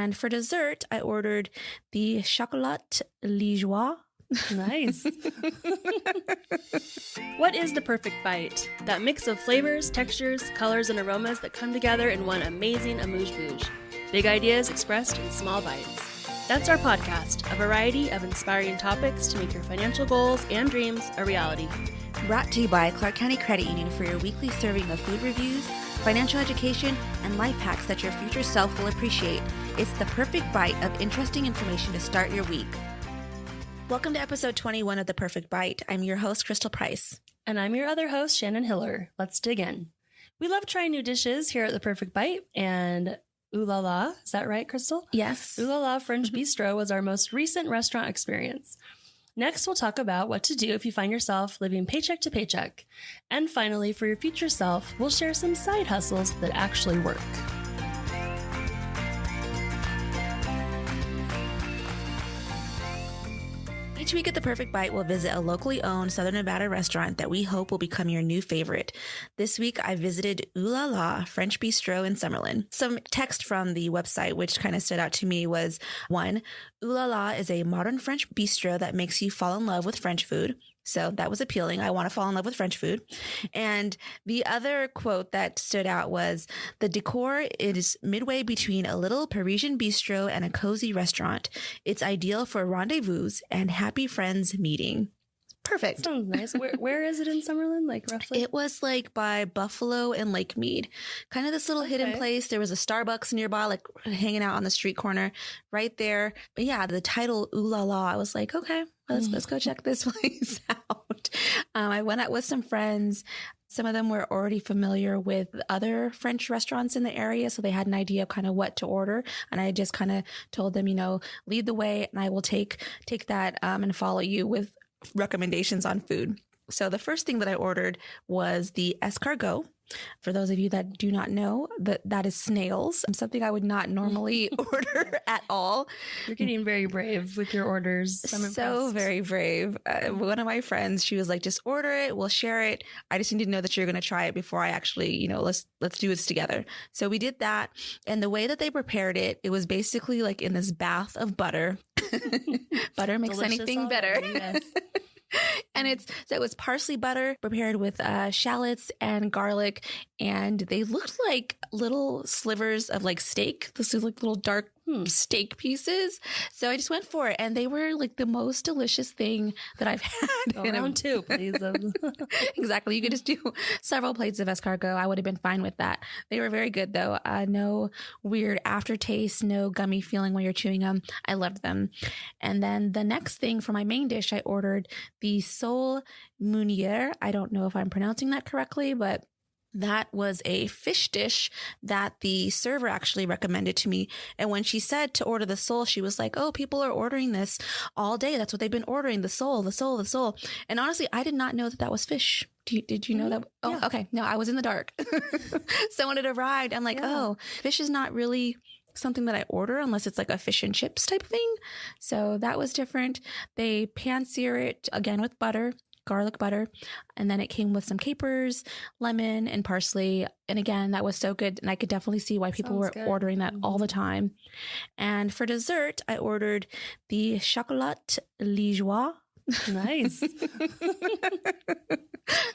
And for dessert, I ordered the chocolat liégeois. Nice. What is the perfect bite? That mix of flavors, textures, colors, and aromas that come together in one amazing amuse-bouche. Big ideas expressed in small bites. That's our podcast, a variety of inspiring topics to make your financial goals and dreams a reality. Brought to you by Clark County Credit Union for your weekly serving of food reviews, financial education, and life hacks that your future self will appreciate. It's the perfect bite of interesting information to start your week. Welcome to episode 21 of The Perfect Bite. I'm your host, Crystal Price. And I'm your other host, Shannon Hiller. Let's dig in. We love trying new dishes here at The Perfect Bite, and Ohlala, is that right, Crystal? Yes. Ohlala French Bistro was our most recent restaurant experience. Next, we'll talk about what to do if you find yourself living paycheck to paycheck. And finally, for your future self, we'll share some side hustles that actually work. Each week at The Perfect Bite, we'll visit a locally owned Southern Nevada restaurant that we hope will become your new favorite. This week, I visited Ohlala French Bistro in Summerlin. Some text from the website, which kind of stood out to me, was 1, Ohlala is a modern French bistro that makes you fall in love with French food. So that was appealing. I want to fall in love with French food. And the other quote that stood out was, the decor is midway between a little Parisian bistro and a cozy restaurant. It's ideal for rendezvous and happy friends meeting. Perfect. Sounds nice. Where is it in Summerlin, like roughly? It was like by Buffalo and Lake Mead. Kind of this little hidden place. There was a Starbucks nearby, like hanging out on the street corner right there. But yeah, the title Ohlala, I was like, okay, let's go check this place out. I went out with some friends. Some of them were already familiar with other French restaurants in the area, so they had an idea of kind of what to order. And I just kind of told them, lead the way, and I will take that and follow you with recommendations on food. So the first thing that I ordered was the escargot. For those of you that do not know, that is snails. Something I would not normally order at all. You're getting very brave with your orders. I'm impressed. So very brave. One of my friends, she was like, just order it. We'll share it. I just need to know that you're going to try it before I actually, let's do this together. So we did that. And the way that they prepared it, it was basically like in this bath of butter. Butter makes Delicious anything already, better. Yes. And it was parsley butter prepared with shallots and garlic, and they looked like little slivers of like steak. This is like little dark steak pieces. So I just went for it, and they were like the most delicious thing that I've had. Go round 2, please. Exactly. You could just do several plates of escargot. I would have been fine with that. They were very good though. No weird aftertaste, no gummy feeling when you're chewing them. I loved them. And then the next thing for my main dish, I ordered the sole meunière. I don't know if I'm pronouncing that correctly, but that was a fish dish that the server actually recommended to me. And when she said to order the sole, she was like, oh, people are ordering this all day. That's what they've been ordering, the sole, the sole, the sole. And honestly, I did not know that was fish. Did you know that? Oh, yeah. Okay. No, I was in the dark. So when it arrived, I'm like, oh, fish is not really something that I order unless it's like a fish and chips type of thing. So that was different. They pan sear it again with butter, garlic butter, and then it came with some capers, lemon, and parsley. And again, that was so good. And I could definitely see why people were ordering that all the time. And for dessert, I ordered the chocolat liégeois. Nice.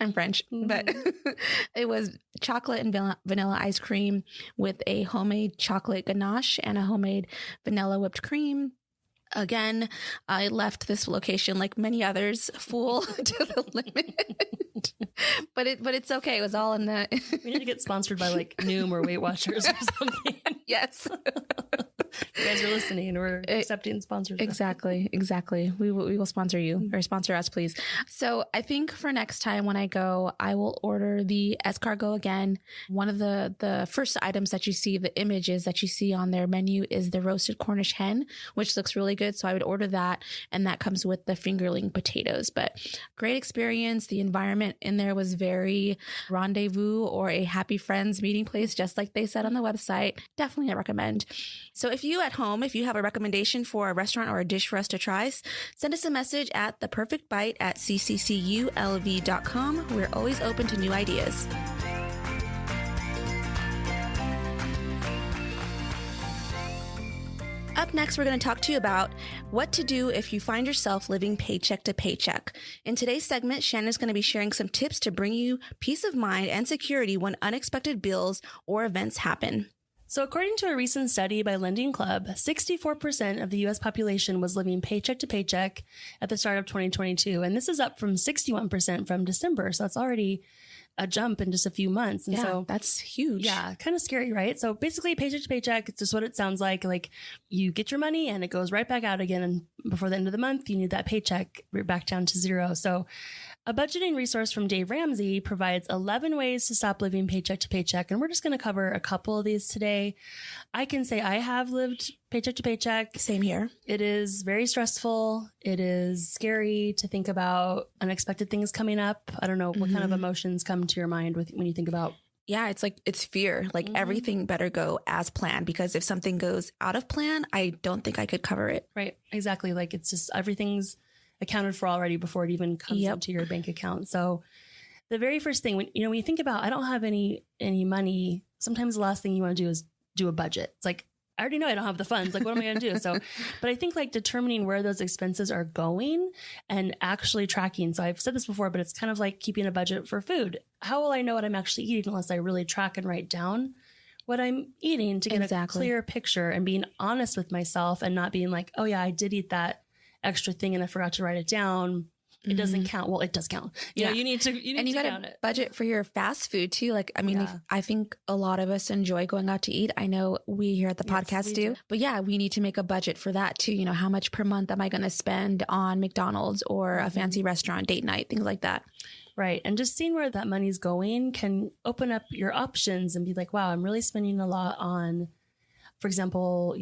I'm French, but it was chocolate and vanilla ice cream with a homemade chocolate ganache and a homemade vanilla whipped cream. Again, I left this location like many others full to the limit, but it's okay. It was all in the. We need to get sponsored by like Noom or Weight Watchers or something. Yes. You guys are listening. We're accepting sponsors. Exactly. We will sponsor you or sponsor us, please. So I think for next time when I go, I will order the escargot again. One of the first items that you see, the images that you see on their menu is the roasted Cornish hen, which looks really good. So I would order that. And that comes with the fingerling potatoes, but great experience. The environment in there was very rendezvous or a happy friends meeting place, just like they said on the website. Definitely I recommend. So if you at home, if you have a recommendation for a restaurant or a dish for us to try, send us a message at theperfectbite@cccculv.com. We're always open to new ideas. Up next, we're going to talk to you about what to do if you find yourself living paycheck to paycheck. In today's segment, Shannon's going to be sharing some tips to bring you peace of mind and security when unexpected bills or events happen. So according to a recent study by Lending Club, 64% of the U.S. population was living paycheck to paycheck at the start of 2022. And this is up from 61% from December. So it's already a jump in just a few months. And so that's huge. Yeah, kind of scary, right? So basically paycheck to paycheck, it's just what it sounds like. Like you get your money and it goes right back out again. And before the end of the month, you need that paycheck back down to zero. So a budgeting resource from Dave Ramsey provides 11 ways to stop living paycheck to paycheck. And we're just going to cover a couple of these today. I can say I have lived paycheck to paycheck. Same here. It is very stressful. It is scary to think about unexpected things coming up. I don't know what kind of emotions come to your mind when you think about. Yeah, it's fear. Like everything better go as planned, because if something goes out of plan, I don't think I could cover it. Right. Exactly. Like it's just everything's accounted for already before it even comes into your bank account. So the very first thing when you think about, I don't have any money, sometimes the last thing you want to do is do a budget. It's like, I already know I don't have the funds. Like, what am I going to do? So, but I think like determining where those expenses are going and actually tracking. So I've said this before, but it's kind of like keeping a budget for food. How will I know what I'm actually eating unless I really track and write down what I'm eating to get a clear picture and being honest with myself and not being like, oh yeah, I did eat that extra thing and I forgot to write it down. It doesn't count. Well, it does count. You know, you need to count it. Budget for your fast food too. Like, I mean, I think a lot of us enjoy going out to eat. I know we here at the podcast do, but yeah, we need to make a budget for that too. You know, how much per month am I going to spend on McDonald's or a fancy restaurant, date night, things like that. Right. And just seeing where that money's going can open up your options and be like, wow, I'm really spending a lot on, for example,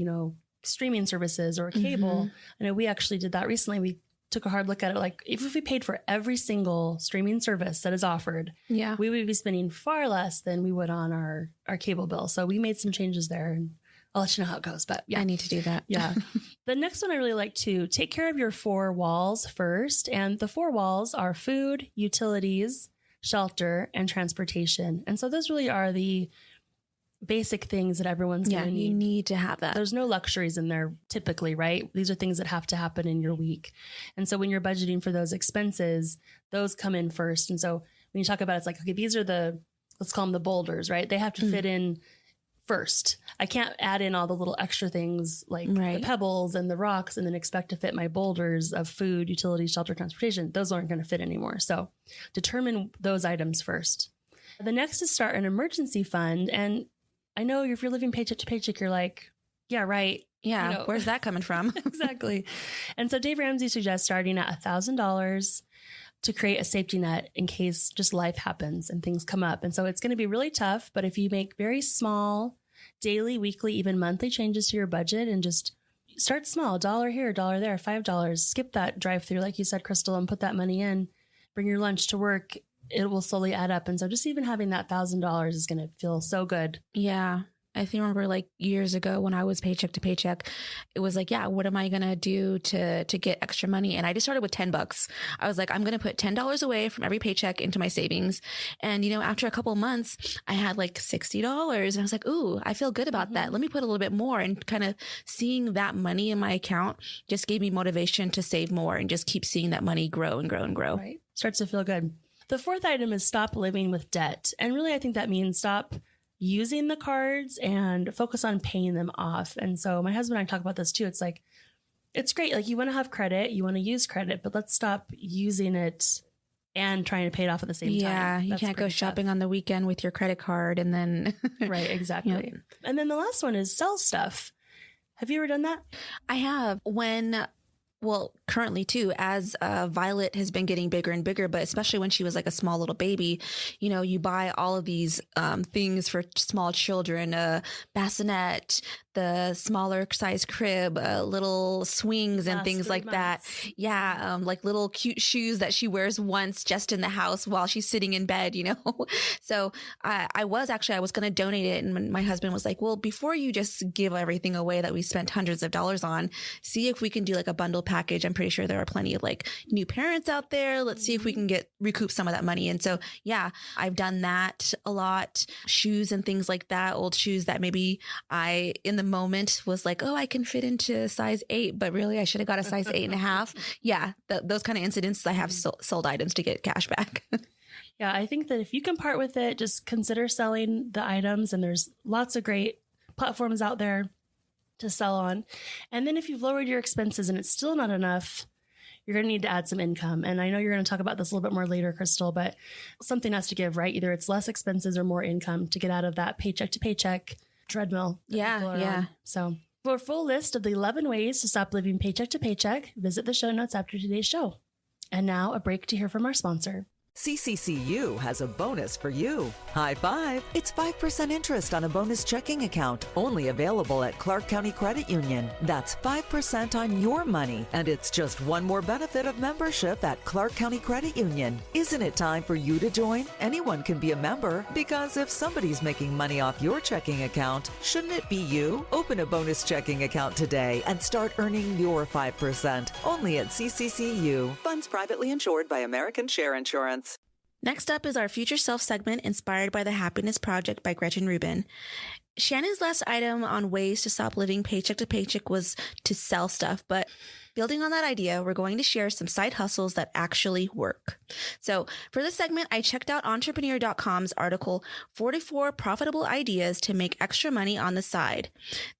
streaming services or cable. I know we actually did that recently. We took a hard look at it. Like if we paid for every single streaming service that is offered, we would be spending far less than we would on our cable bill. So we made some changes there and I'll let you know how it goes, but I need to do that. The next one I really like to take care of your 4 walls first. And the 4 walls are food, utilities, shelter, and transportation. And so those really are the basic things that everyone's going to need. You need to have that. There's no luxuries in there typically, right? These are things that have to happen in your week. And so when you're budgeting for those expenses, those come in first. And so when you talk about it, it's like, okay, these are let's call them the boulders, right? They have to fit in first. I can't add in all the little extra things like the pebbles and the rocks and then expect to fit my boulders of food, utilities, shelter, transportation. Those aren't going to fit anymore. So determine those items first. The next is start an emergency fund. And I know if you're living paycheck to paycheck, you're like, yeah, right. Yeah. Where's that coming from? Exactly. And so Dave Ramsey suggests starting at $1,000 to create a safety net in case just life happens and things come up. And so it's going to be really tough, but if you make very small daily, weekly, even monthly changes to your budget and just start small, $1 here, $1 there, $5, skip that drive through, like you said, Crystal, and put that money in, bring your lunch to work. It will slowly add up. And so just even having that $1,000 is going to feel so good. Yeah. I remember like years ago when I was paycheck to paycheck, it was like, yeah, what am I going to do to get extra money? And I just started with $10. I was like, I'm going to put $10 away from every paycheck into my savings. And, after a couple of months, I had like $60 and I was like, ooh, I feel good about that. Let me put a little bit more. And kind of seeing that money in my account just gave me motivation to save more and just keep seeing that money grow and grow and grow. Right. Starts to feel good. The 4th item is stop living with debt. And really, I think that means stop using the cards and focus on paying them off. And so my husband and I talk about this too. It's like, it's great. Like you want to have credit, you want to use credit, but let's stop using it and trying to pay it off at the same time. Yeah. You can't go shopping on the weekend with your credit card and then. Right. Exactly. And then the last one is sell stuff. Have you ever done that? I have. Currently too, as Violet has been getting bigger and bigger, but especially when she was like a small little baby, you buy all of these things for small children, bassinet, the smaller size crib, little swings and things like that. Yeah. Like little cute shoes that she wears once just in the house while she's sitting in bed, So I was going to donate it. And my husband was like, well, before you just give everything away that we spent hundreds of dollars on, see if we can do like a bundle package. I'm pretty sure there are plenty of like new parents out there. Let's see if we can recoup some of that money. And so, yeah, I've done that a lot. Shoes and things like that, old shoes that maybe in the moment was like, oh, I can fit into size 8, but really I should have got a size 8.5. Yeah. Those kind of incidents, I have sold items to get cash back. Yeah, I think that if you can part with it, just consider selling the items. And there's lots of great platforms out there to sell on. And then if you've lowered your expenses and it's still not enough, you're going to need to add some income. And I know you're going to talk about this a little bit more later, Crystal, but something has to give, right? Either it's less expenses or more income to get out of that paycheck to paycheck treadmill. Yeah. On. So for a full list of the 11 ways to stop living paycheck to paycheck, visit the show notes after today's show. And now a break to hear from our sponsor. CCCU has a bonus for you. High five! It's 5% interest on a bonus checking account, only available at Clark County Credit Union. That's 5% on your money, and it's just one more benefit of membership at Clark County Credit Union. Isn't it time for you to join? Anyone can be a member, because if somebody's making money off your checking account, shouldn't it be you? Open a bonus checking account today and start earning your 5%, only at CCCU. Funds privately insured by American Share Insurance. Next up is our Future Self segment inspired by the Happiness Project by Gretchen Rubin. Shannon's last item on ways to stop living paycheck to paycheck was to sell stuff, but building on that idea, we're going to share some side hustles that actually work. So for this segment, I checked out entrepreneur.com's article, 44 Profitable Ideas to Make Extra Money on the Side.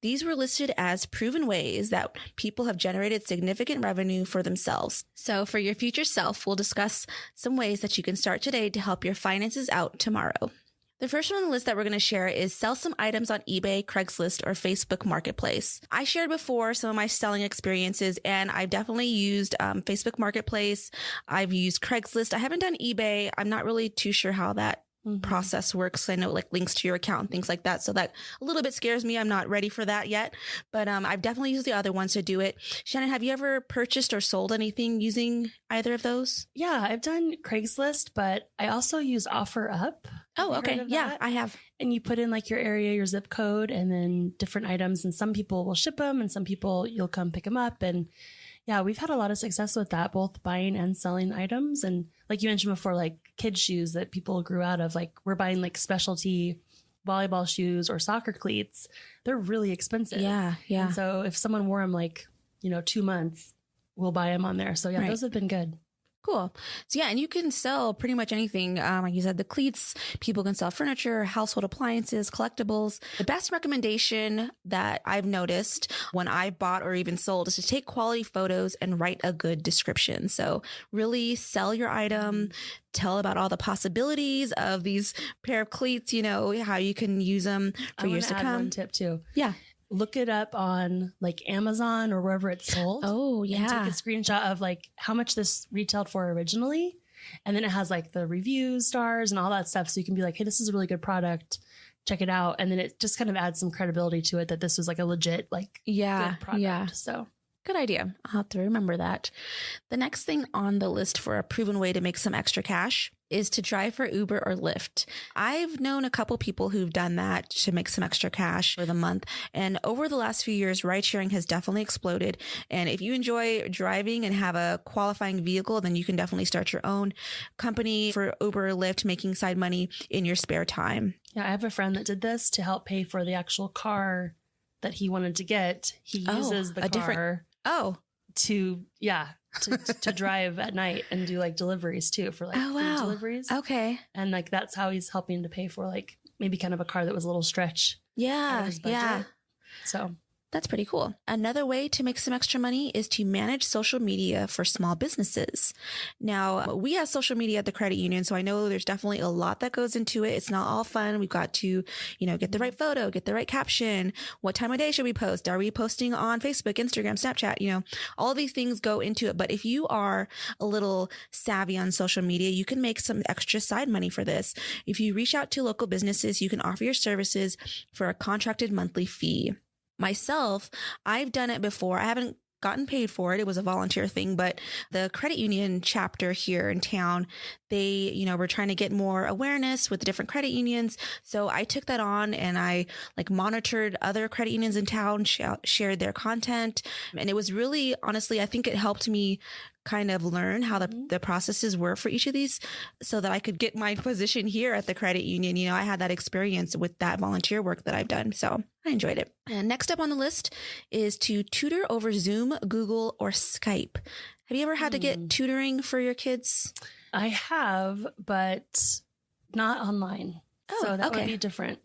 These were listed as proven ways that people have generated significant revenue for themselves. So for your future self, we'll discuss some ways that you can start today to help your finances out tomorrow. The first one on the list that we're going to share is sell some items on eBay, Craigslist, or Facebook Marketplace. I shared before some of my selling experiences, and I've definitely used Facebook Marketplace. I've used Craigslist. I haven't done eBay. I'm not really too sure how that process works. I know like links to your account and things like that. So that a little bit scares me. I'm not ready for that yet, but I've definitely used the other ones to do it. Shannon, have you ever purchased or sold anything using either of those? Yeah, I've done Craigslist, but I also use OfferUp. Oh, okay. Yeah, I have. And you put in like your area, your zip code, and then different items. And some people will ship them and some people you'll come pick them up. And yeah, we've had a lot of success with that, both buying and selling items. And like you mentioned before, like kids' shoes that people grew out of, like we're buying like specialty volleyball shoes or soccer cleats. They're really expensive. Yeah. And so if someone wore them like, 2 months, we'll buy them on there. So yeah, Those have been good. Cool. So yeah, and you can sell pretty much anything. Like you said, the cleats, people can sell furniture, household appliances, collectibles. The best recommendation that I've noticed when I bought or even sold is to take quality photos and write a good description. So really sell your item, tell about all the possibilities of these pair of cleats, how you can use them for years to come. One tip too. Yeah. Look it up on like Amazon or wherever it's sold. Oh, yeah. And take a screenshot of like how much this retailed for originally. And then it has like the reviews, stars, and all that stuff. So you can be like, hey, this is a really good product. Check it out. And then it just kind of adds some credibility to it that this was like a legit, like good product. Yeah. So good idea. I'll have to remember that. The next thing on the list for a proven way to make some extra cash is to drive for Uber or Lyft. I've known a couple people who've done that to make some extra cash for the month. And over the last few years, ride sharing has definitely exploded. And if you enjoy driving and have a qualifying vehicle, then you can definitely start your own company for Uber or Lyft, making side money in your spare time. Yeah, I have a friend that did this to help pay for the actual car that he wanted to get. He uses the car to drive at night and do like deliveries too, for like food deliveries. Okay. And like that's how he's helping to pay for like maybe kind of a car that was a little stretch. Yeah. So that's pretty cool. Another way to make some extra money is to manage social media for small businesses. Now, we have social media at the credit union, so I know there's definitely a lot that goes into it. It's not all fun. We've got to, get the right photo, get the right caption. What time of day should we post? Are we posting on Facebook, Instagram, Snapchat? All of these things go into it. But if you are a little savvy on social media, you can make some extra side money for this. If you reach out to local businesses, you can offer your services for a contracted monthly fee. Myself, I've done it before. I haven't gotten paid for it. It was a volunteer thing, but the credit union chapter here in town, they, were trying to get more awareness with the different credit unions. So I took that on and I monitored other credit unions in town, shared their content. And it was really, honestly, I think it helped me kind of learn how the processes were for each of these so that I could get my position here at the credit union. I had that experience with that volunteer work that I've done. So I enjoyed it. And next up on the list is to tutor over Zoom, Google, or Skype. Have you ever had to get tutoring for your kids? I have, but not online. Oh, so that okay. would be different.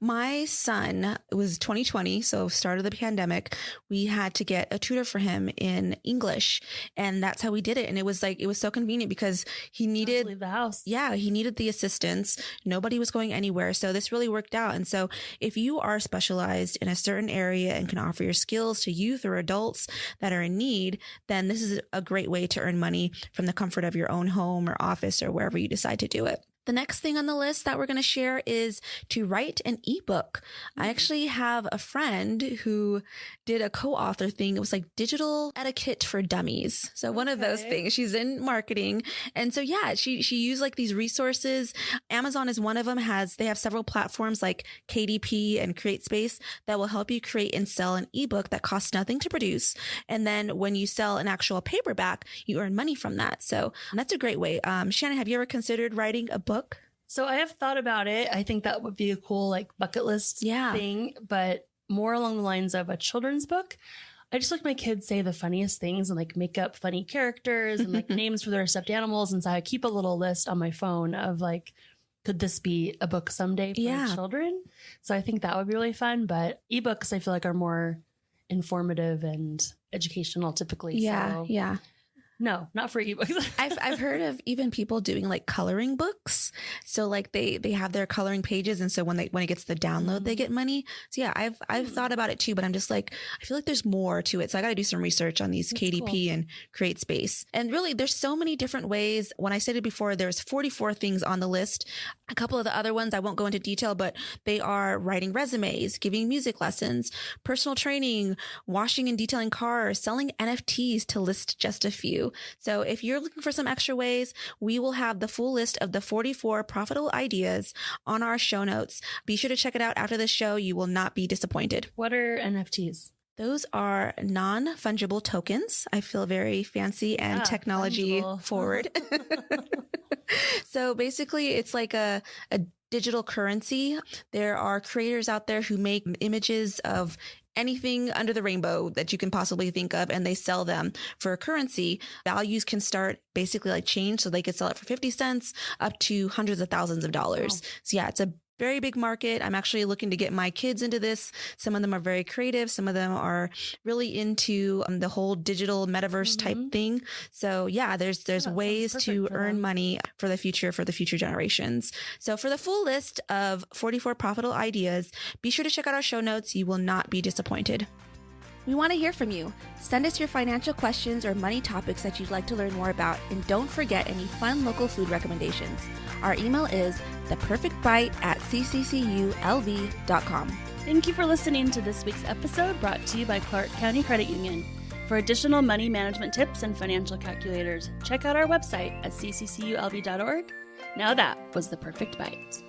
My son, it was 2020, so start of the pandemic, we had to get a tutor for him in English. And that's how we did it. And it was so convenient because he needed leave the house. Yeah, he needed the assistance. Nobody was going anywhere. So this really worked out. And so if you are specialized in a certain area and can offer your skills to youth or adults that are in need, then this is a great way to earn money from the comfort of your own home or office or wherever you decide to do it. The next thing on the list that we're going to share is to write an ebook. I actually have a friend who did a co-author thing. It was like digital etiquette for dummies. So one of those things. She's in marketing. And so, yeah, she used like these resources. Amazon is one of them. They have several platforms like KDP and CreateSpace that will help you create and sell an ebook that costs nothing to produce. And then when you sell an actual paperback, you earn money from that. So that's a great way. Shannon, have you ever considered writing a book? So I have thought about it. I think that would be a cool like bucket list thing, but more along the lines of a children's book. I just like my kids say the funniest things and like make up funny characters and like names for their stuffed animals. And so I keep a little list on my phone of like, could this be a book someday for children? So I think that would be really fun. But ebooks I feel like are more informative and educational typically. Yeah. No, not for ebooks. I've heard of even people doing like coloring books. So like they have their coloring pages. And so when it gets the download, they get money. So yeah, I've thought about it too, but I'm just like, I feel like there's more to it. So I got to do some research on these KDP and CreateSpace. And really there's so many different ways. When I said it before, there's 44 things on the list. A couple of the other ones I won't go into detail, but they are writing resumes, giving music lessons, personal training, washing and detailing cars, selling NFTs, to list just a few. So if you're looking for some extra ways, we will have the full list of the 44 profitable ideas on our show notes. Be sure to check it out after the show. You will not be disappointed. What are NFTs? Those are non-fungible tokens. I feel very fancy and technology forward. So basically it's like a digital currency. There are creators out there who make images of anything under the rainbow that you can possibly think of, and they sell them for a currency. Values can start basically like change. So they could sell it for 50 cents up to hundreds of thousands of dollars. Wow. So yeah, it's a very big market. I'm actually looking to get my kids into this. Some of them are very creative. Some of them are really into the whole digital metaverse type thing. So yeah, there's ways to earn money for the future generations. So for the full list of 44 profitable ideas, be sure to check out our show notes. You will not be disappointed. We want to hear from you. Send us your financial questions or money topics that you'd like to learn more about, and don't forget any fun local food recommendations. Our email is theperfectbite@ccculv.com. Thank you for listening to this week's episode, brought to you by Clark County Credit Union. For additional money management tips and financial calculators, check out our website at ccculv.org. Now that was The Perfect Bite.